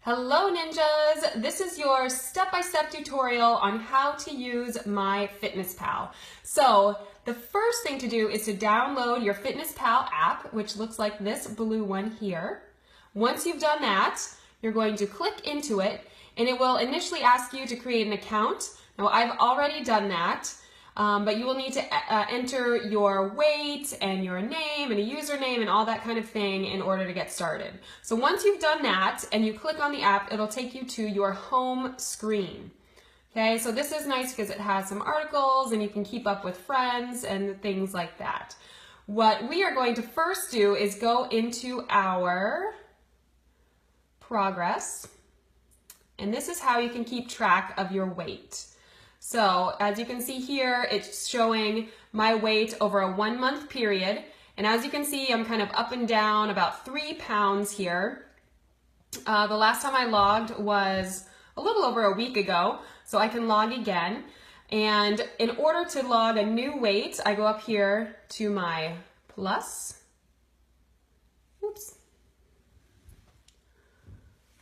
Hello ninjas! This is your step-by-step tutorial on how to use MyFitnessPal. So the first thing to do is to download your FitnessPal app, which looks like this blue one here. Once you've done that, you're going to click into it and it will initially ask you to create an account. Now I've already done that. But you will need to enter your weight and your name and a username and all that kind of thing in order to get started. So once you've done that and you click on the app, it'll take you to your home screen. Okay, so this is nice because it has some articles and you can keep up with friends and things like that. What we are going to first do is go into our progress, and this is how you can keep track of your weight. So as you can see here, it's showing my weight over a 1 month period. And as you can see, I'm kind of up and down about 3 pounds here. The last time I logged was a little over a week ago, so I can log again. And in order to log a new weight, I go up here to my plus. Oops.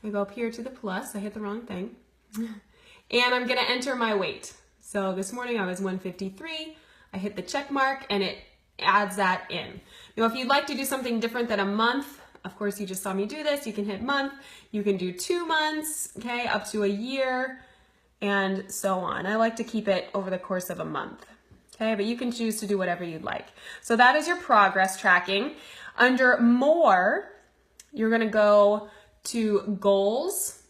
I go up here to the plus, I hit the wrong thing. And I'm gonna enter my weight. So this morning I was 153. I hit the check mark and it adds that in. Now if you'd like to do something different than a month, of course you just saw me do this, you can hit month, you can do 2 months, okay, up to a year, and so on. I like to keep it over the course of a month, okay, but you can choose to do whatever you'd like. So that is your progress tracking. Under more, you're gonna go to goals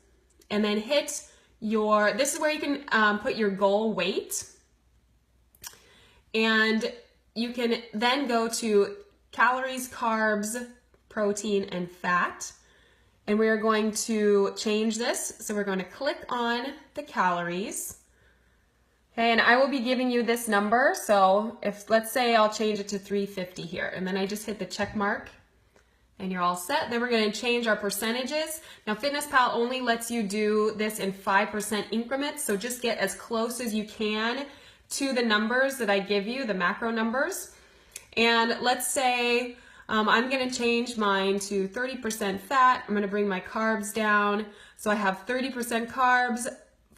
and then hit this is where you can put your goal weight, and you can then go to calories, carbs, protein, and fat, and we are going to change this. So we're going to click on the calories, okay, and I will be giving you this number. So if, let's say I'll change it to 350 here, and then I just hit the check mark and you're all set. Then we're going to change our percentages. Now FitnessPal only lets you do this in 5% increments, so just get as close as you can to the numbers that I give you, the macro numbers. And let's say I'm going to change mine to 30% fat. I'm going to bring my carbs down. So I have 30% carbs,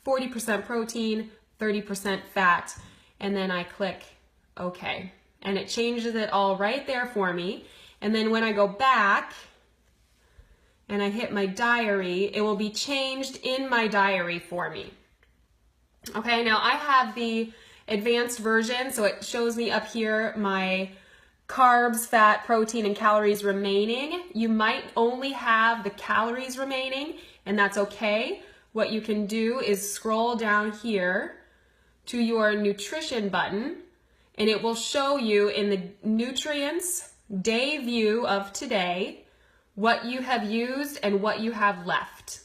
40% protein, 30% fat, and then I click OK. And it changes it all right there for me. And then when I go back and I hit my diary, it will be changed in my diary for me. Okay, now I have the advanced version, so it shows me up here my carbs, fat, protein, and calories remaining. You might only have the calories remaining, and that's okay. What you can do is scroll down here to your nutrition button, and it will show you in the nutrients day view of today what you have used and what you have left.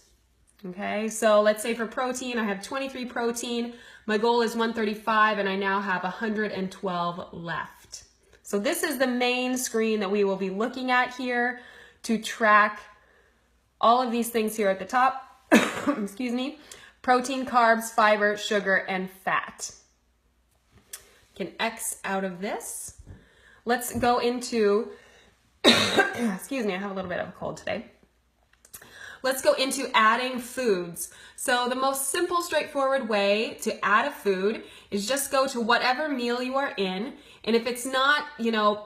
Okay, so let's say for protein, I have 23 protein, my goal is 135, and I now have 112 left. So this is the main screen that we will be looking at here to track all of these things here at the top. Excuse me, protein, carbs, fiber, sugar, and fat. You can X out of this. Let's go into, excuse me, I have a little bit of a cold today. Let's go into adding foods. So the most simple, straightforward way to add a food is just go to whatever meal you are in. And if it's not,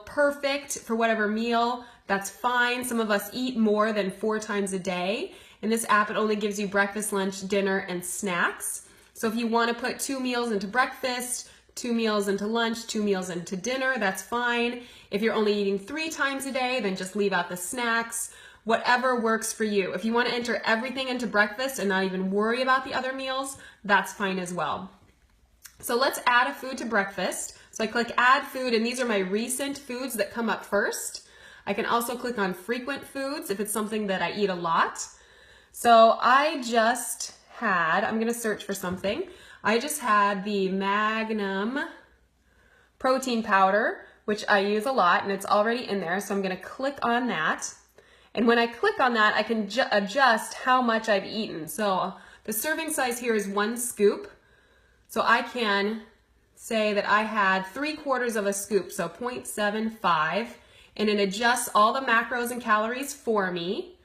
perfect for whatever meal, that's fine. Some of us eat more than 4 times a day. In this app, it only gives you breakfast, lunch, dinner, and snacks. So if you want to put 2 meals into breakfast, 2 meals into lunch, 2 meals into dinner, that's fine. If you're only eating 3 times a day, then just leave out the snacks. Whatever works for you. If you want to enter everything into breakfast and not even worry about the other meals, that's fine as well. So let's add a food to breakfast. So I click add food, and these are my recent foods that come up first. I can also click on frequent foods if it's something that I eat a lot. So I just had, I'm going to search for something. I just had the Magnum protein powder, which I use a lot, and it's already in there. So I'm going to click on that. And when I click on that, I can adjust how much I've eaten. So the serving size here is 1 scoop. So I can say that I had 3/4 of a scoop, so 0.75, and it adjusts all the macros and calories for me.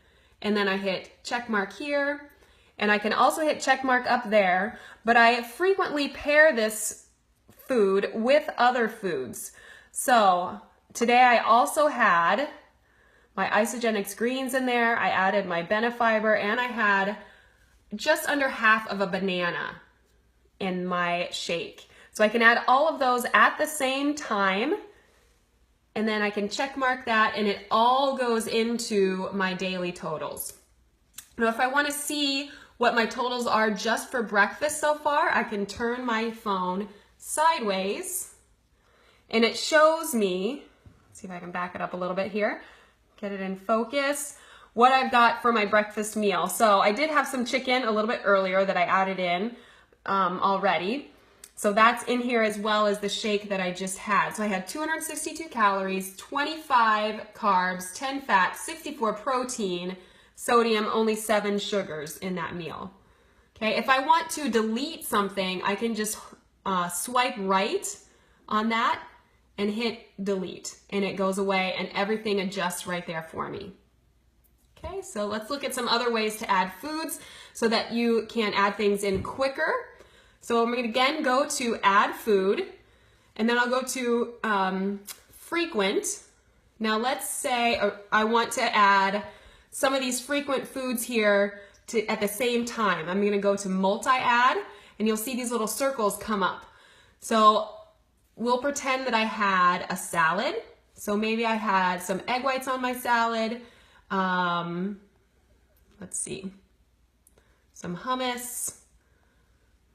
and then I hit check mark here, and I can also hit check mark up there, but I frequently pair this food with other foods. So today I also had my isogenics greens in there, I added my benefiber, and I had just under half of a banana in my shake. So I can add all of those at the same time, and then I can check mark that, and it all goes into my daily totals. Now, if I want to see what my totals are just for breakfast so far, I can turn my phone sideways, and it shows me, let's see if I can back it up a little bit here, get it in focus, what I've got for my breakfast meal. So I did have some chicken a little bit earlier that I added in already. So that's in here as well as the shake that I just had. So I had 262 calories, 25 carbs, 10 fat, 64 protein, sodium, only 7 sugars in that meal. Okay, if I want to delete something, I can just swipe right on that and hit delete, and it goes away and everything adjusts right there for me. Okay, so let's look at some other ways to add foods so that you can add things in quicker. So I'm going to again go to add food, and then I'll go to frequent. Now let's say I want to add some of these frequent foods here at the same time. I'm going to go to multi-add, and you'll see these little circles come up. So we'll pretend that I had a salad. So maybe I had some egg whites on my salad. Let's see, some hummus.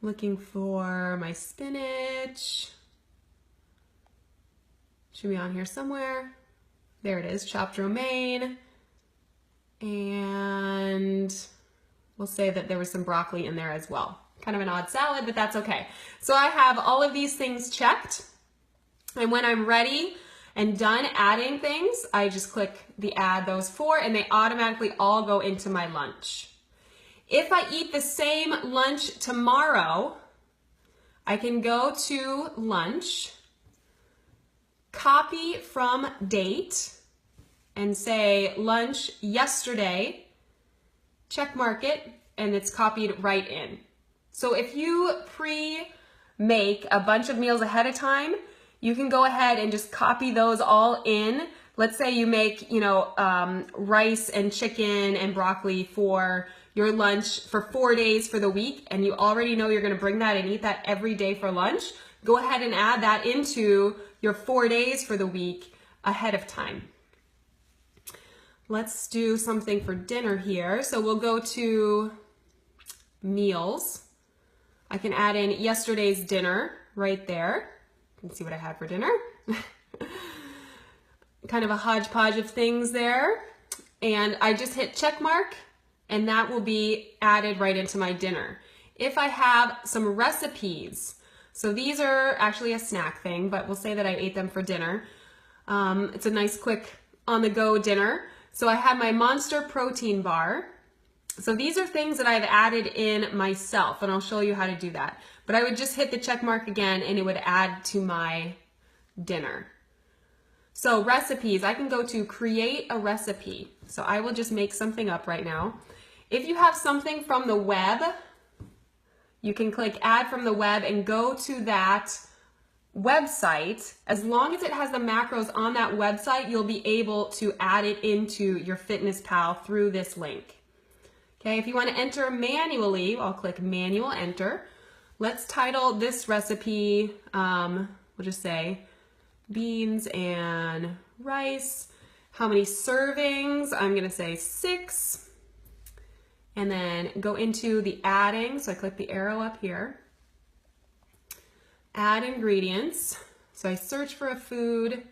Looking for my spinach. Should be on here somewhere. There it is, chopped romaine. And we'll say that there was some broccoli in there as well. Kind of an odd salad, but that's okay. So I have all of these things checked. And when I'm ready and done adding things, I just click the add those 4, and they automatically all go into my lunch. If I eat the same lunch tomorrow, I can go to lunch, copy from date, and say lunch yesterday, check mark it, and it's copied right in. So if you pre-make a bunch of meals ahead of time, you can go ahead and just copy those all in. Let's say you make, rice and chicken and broccoli for your lunch for 4 days for the week, and you already know you're going to bring that and eat that every day for lunch. Go ahead and add that into your 4 days for the week ahead of time. Let's do something for dinner here. So we'll go to meals. I can add in yesterday's dinner right there. You can see what I had for dinner. Kind of a hodgepodge of things there. And I just hit check mark, and that will be added right into my dinner. If I have some recipes, so these are actually a snack thing, but we'll say that I ate them for dinner. It's a nice quick on-the-go dinner. So I have my Monster protein bar. So these are things that I've added in myself, and I'll show you how to do that. But I would just hit the check mark again, and it would add to my dinner. So recipes, I can go to create a recipe. So I will just make something up right now. If you have something from the web, you can click add from the web and go to that website. As long as it has the macros on that website, you'll be able to add it into your FitnessPal through this link. Okay, if you want to enter manually, I'll click manual enter. Let's title this recipe, we'll just say beans and rice. How many servings? I'm going to say 6. And then go into the adding. So I click the arrow up here. Add ingredients. So I search for a food,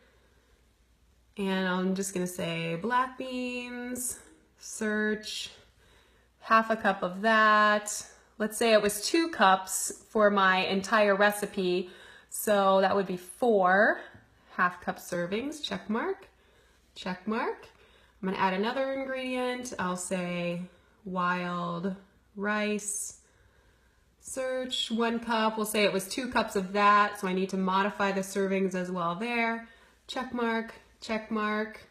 and I'm just going to say black beans, search, half a cup of that. Let's say it was 2 cups for my entire recipe. So that would be 4 half-cup servings, check mark, check mark. I'm going to add another ingredient. I'll say wild rice, search, 1 cup. We'll say it was 2 cups of that, so I need to modify the servings as well there. Check mark, check mark.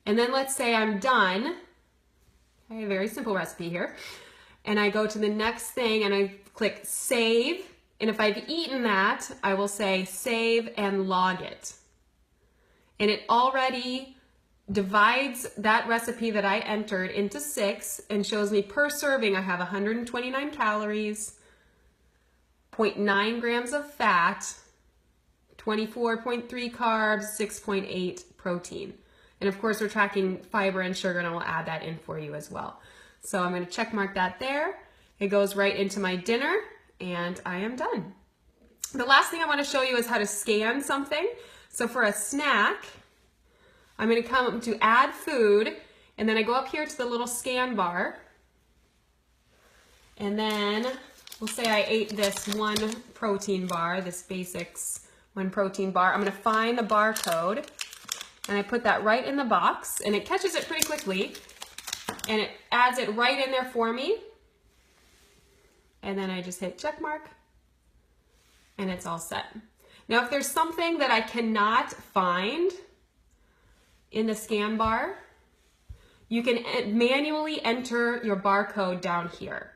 And then let's say I'm done. Okay, very simple recipe here. And I go to the next thing and I click save. And if I've eaten that, I will say save and log it. And it already divides that recipe that I entered into 6 and shows me per serving I have 129 calories, 0.9 grams of fat, 24.3 carbs, 6.8 protein. And of course we're tracking fiber and sugar, and I will add that in for you as well. So I'm going to check mark that there. It goes right into my dinner and I am done. The last thing I want to show you is how to scan something. So for a snack, I'm going to come to add food, and then I go up here to the little scan bar, and then we'll say I ate this 1 protein bar, this basics 1 protein bar. I'm going to find the barcode, and I put that right in the box, and it catches it pretty quickly, and it adds it right in there for me, and then I just hit check mark, and it's all set. Now if there's something that I cannot find in the scan bar, you can manually enter your barcode down here.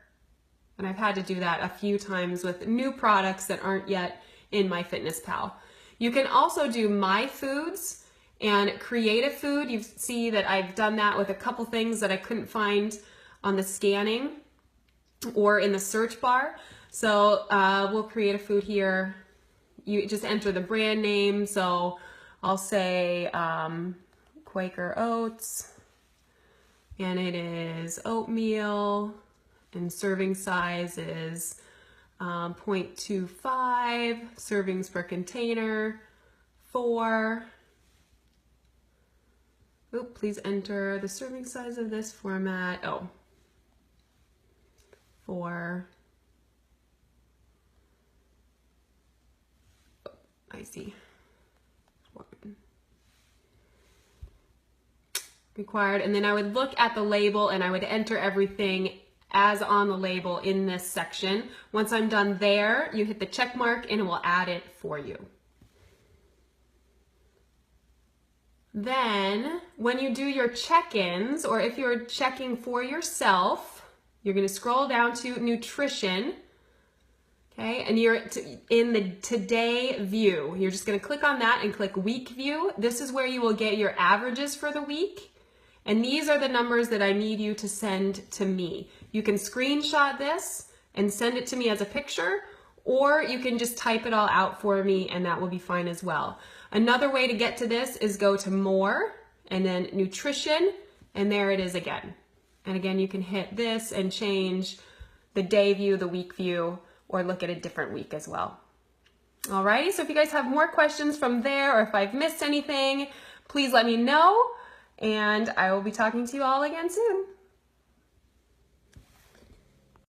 And I've had to do that a few times with new products that aren't yet in MyFitnessPal. You can also do My Foods and create a food. You see that I've done that with a couple things that I couldn't find on the scanning or in the search bar. So we'll create a food here. You just enter the brand name. So I'll say Quaker Oats, and it is oatmeal, and serving size is 0.25 servings per container, 4. Please enter the serving size of this format. 4. I see. Required, and then I would look at the label and I would enter everything as on the label in this section. Once I'm done there, you hit the check mark and it will add it for you. Then when you do your check-ins, or if you're checking for yourself, you're going to scroll down to nutrition. Okay, and you're in the today view. You're just going to click on that and click week view. This is where you will get your averages for the week. And these are the numbers that I need you to send to me. You can screenshot this and send it to me as a picture, or you can just type it all out for me and that will be fine as well. Another way to get to this is go to more and then nutrition, and there it is again. And again, you can hit this and change the day view, the week view, or look at a different week as well. Alrighty, so if you guys have more questions from there, or if I've missed anything, please let me know. And I will be talking to you all again soon.